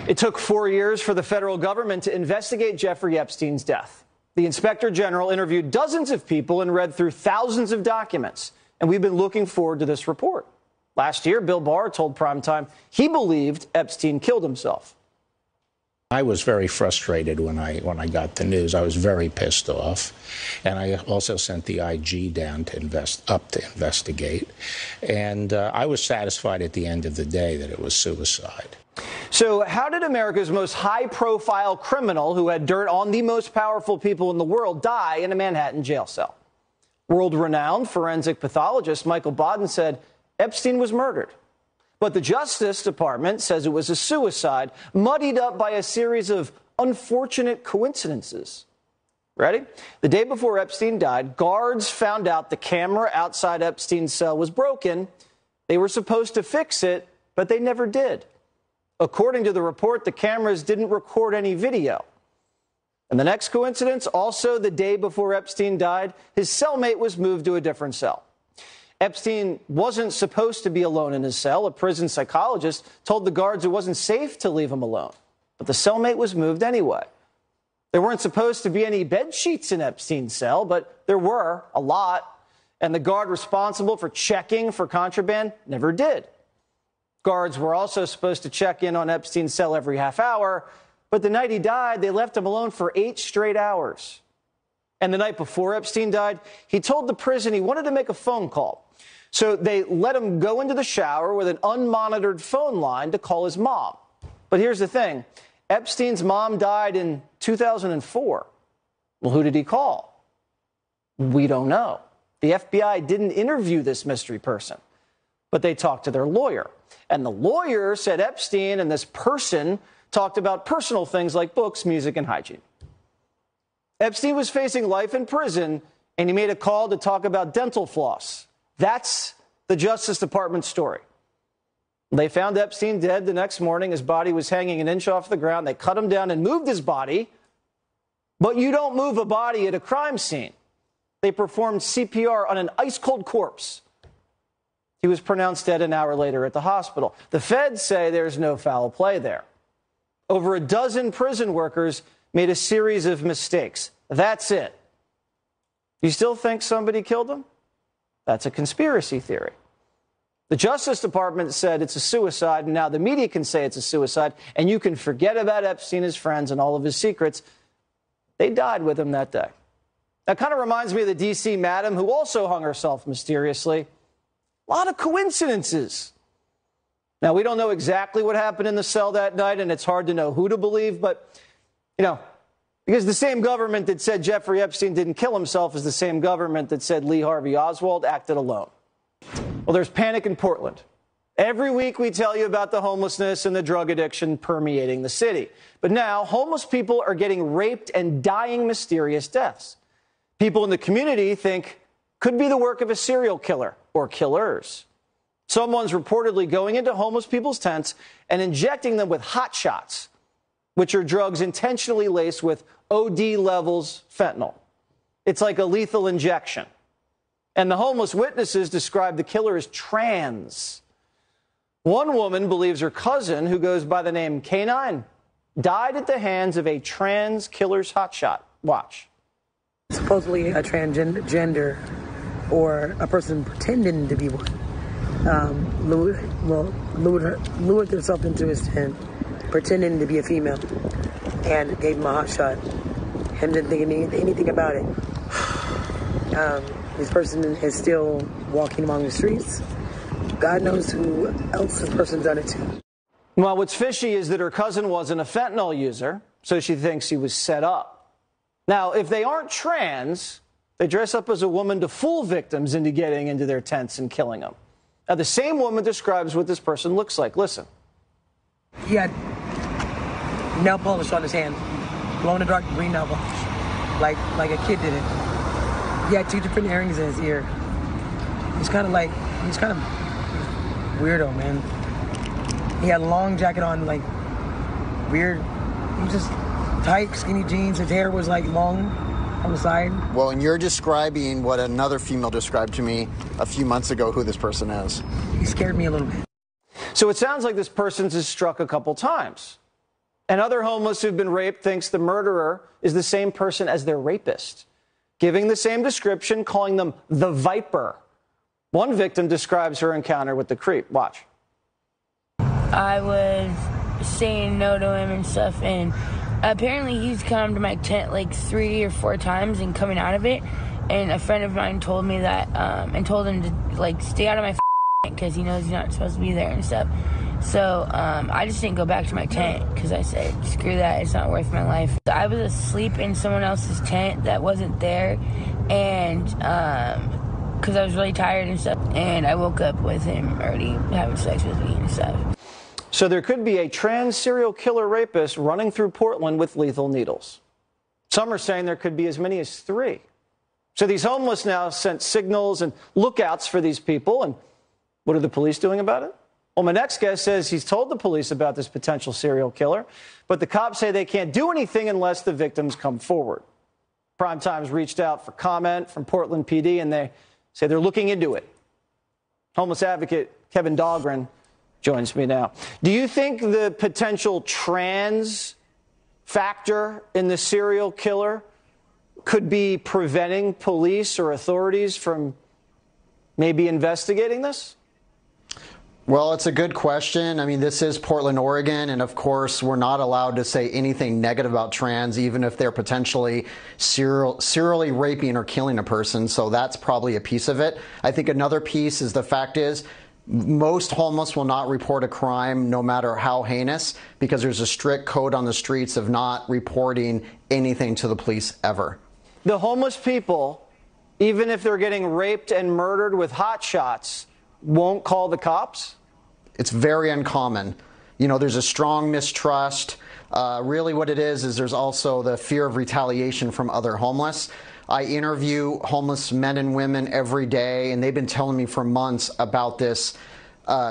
It took 4 years for the federal government to investigate Jeffrey Epstein's death. The inspector general interviewed dozens of people and read through thousands of documents. And we've been looking forward to this report. Last year, Bill Barr told Primetime he believed Epstein killed himself. I was very frustrated when I got the news. I was very pissed off. And I also sent the IG down to investigate. And I was satisfied at the end of the day that it was suicide. So how did America's most high-profile criminal, who had dirt on the most powerful people in the world, die in a Manhattan jail cell? World-renowned forensic pathologist Michael Baden said Epstein was murdered. But the Justice Department says it was a suicide, muddied up by a series of unfortunate coincidences. Ready? The day before Epstein died, guards found out the camera outside Epstein's cell was broken. They were supposed to fix it, but they never did. According to the report, the cameras didn't record any video. And the next coincidence, also the day before Epstein died, his cellmate was moved to a different cell. Epstein wasn't supposed to be alone in his cell. A prison psychologist told the guards it wasn't safe to leave him alone. But the cellmate was moved anyway. There weren't supposed to be any bed sheets in Epstein's cell, but there were a lot. And the guard responsible for checking for contraband never did. Guards were also supposed to check in on Epstein's cell every half hour, but the night he died, they left him alone for 8 straight hours. And the night before Epstein died, he told the prison he wanted to make a phone call. So they let him go into the shower with an unmonitored phone line to call his mom. But here's the thing. Epstein's mom died in 2004. Well, who did he call? We don't know. The FBI didn't interview this mystery person, but they talked to their lawyer. And the lawyer said Epstein and this person talked about personal things like books, music, and hygiene. Epstein was facing life in prison, and he made a call to talk about dental floss. That's the Justice Department story. They found Epstein dead the next morning. His body was hanging an inch off the ground. They cut him down and moved his body. But you don't move a body at a crime scene. They performed CPR on an ice-cold corpse. He was pronounced dead an hour later at the hospital. The feds say there's no foul play there. Over a dozen prison workers made a series of mistakes. That's it. You still think somebody killed him? That's a conspiracy theory. The Justice Department said it's a suicide, and now the media can say it's a suicide, and you can forget about Epstein, his friends, and all of his secrets. They died with him that day. That kind of reminds me of the D.C. madam who also hung herself mysteriously. A lot of coincidences. Now, we don't know exactly what happened in the cell that night, and it's hard to know who to believe, but, because the same government that said Jeffrey Epstein didn't kill himself is the same government that said Lee Harvey Oswald acted alone. Well, there's panic in Portland. Every week we tell you about the homelessness and the drug addiction permeating the city. But now homeless people are getting raped and dying mysterious deaths. People in the community think could be the work of a serial killer or killers. Someone's reportedly going into homeless people's tents and injecting them with hot shots, which are drugs intentionally laced with OD levels fentanyl. It's like a lethal injection. And the homeless witnesses describe the killer as trans. One woman believes her cousin, who goes by the name K9, died at the hands of a trans killer's hotshot. Watch. Supposedly a transgender or a person pretending to be one. Lured herself into his tent, pretending to be a female, and gave him a hot shot. Him didn't think anything about it. This person is still walking among the streets. God knows who else this person's done it to. Well, what's fishy is that her cousin wasn't a fentanyl user, so she thinks he was set up. Now, if they aren't trans, they dress up as a woman to fool victims into getting into their tents and killing them. Now, the same woman describes what this person looks like. Listen. He had nail polish on his hand, glow-in-the-dark green nail polish, like a kid did it. He had 2 different earrings in his ear. He's kind of weirdo, man. He had a long jacket on, like weird. He was just tight, skinny jeans. His hair was like long on the side. Well, and you're describing what another female described to me a few months ago who this person is. He scared me a little bit. So it sounds like this person's is struck a couple times. And other homeless who've been raped thinks the murderer is the same person as their rapist, giving the same description, calling them the Viper. One victim describes her encounter with the creep. Watch. I was saying no to him and stuff, and apparently he's come to my tent like 3 or 4 times and coming out of it. And a friend of mine told me that, and told him to like stay out of my because he knows he's not supposed to be there and stuff. So I just didn't go back to my tent because I said, screw that, it's not worth my life. I was asleep in someone else's tent that wasn't there, and because I was really tired and stuff, and I woke up with him already having sex with me and stuff. So there could be a trans serial killer rapist running through Portland with lethal needles. Some are saying there could be as many as 3. So these homeless now sent signals and lookouts for these people. And what are the police doing about it? Well, my next guest says he's told the police about this potential serial killer, but the cops say they can't do anything unless the victims come forward. Prime Time's reached out for comment from Portland PD, and they say they're looking into it. Homeless advocate Kevin Dahlgren joins me now. Do you think the potential trans factor in the serial killer could be preventing police or authorities from maybe investigating this? Well, it's a good question. I mean, this is Portland, Oregon, and of course, we're not allowed to say anything negative about trans, even if they're potentially serially raping or killing a person. So that's probably a piece of it. I think another piece is the fact is most homeless will not report a crime, no matter how heinous, because there's a strict code on the streets of not reporting anything to the police ever. The homeless people, even if they're getting raped and murdered with hot shots, won't call the cops? It's very uncommon. You know, there's a strong mistrust. Really what it is there's also the fear of retaliation from other homeless. I interview homeless men and women every day, and they've been telling me for months about this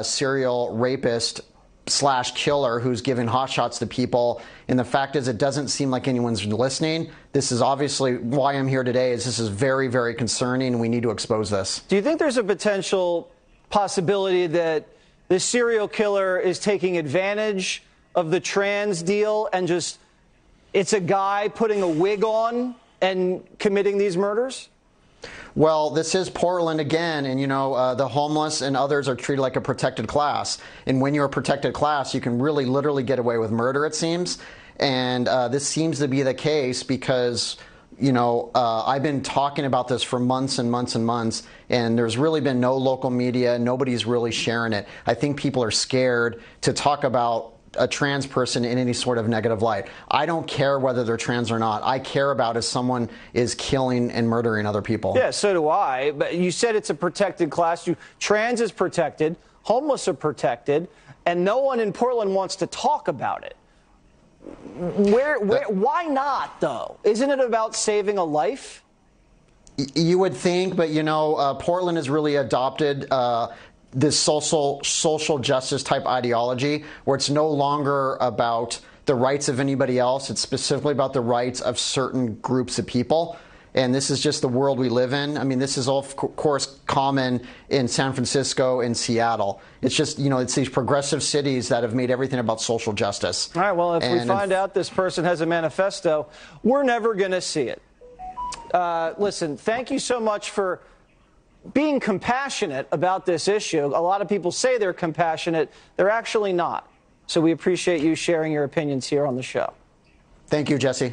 serial rapist / killer who's giving hot shots to people. And the fact is, it doesn't seem like anyone's listening. This is obviously why I'm here today. This is very, very concerning, and we need to expose this. Do you think there's a potential possibility that this serial killer is taking advantage of the trans deal and just it's a guy putting a wig on and committing these murders? Well, this is Portland again, and you know, the homeless and others are treated like a protected class. And when you're a protected class, you can really literally get away with murder, it seems. And this seems to be the case because, you know, I've been talking about this for months and months and months, and there's really been no local media. Nobody's really sharing it. I think people are scared to talk about a trans person in any sort of negative light. I don't care whether they're trans or not. I care about if someone is killing and murdering other people. Yeah, so do I. But you said it's a protected class. Trans is protected, homeless are protected, and no one in Portland wants to talk about it. Why not, though? Isn't it about saving a life? You would think, but you know, Portland has really adopted this social justice type ideology where it's no longer about the rights of anybody else. It's specifically about the rights of certain groups of people. And this is just the world we live in. I mean, this is, of course, common in San Francisco and Seattle. It's just, you know, it's these progressive cities that have made everything about social justice. All right, well, if we find out this person has a manifesto, we're never going to see it. Listen, thank you so much for being compassionate about this issue. A lot of people say they're compassionate. They're actually not. So we appreciate you sharing your opinions here on the show. Thank you, Jesse.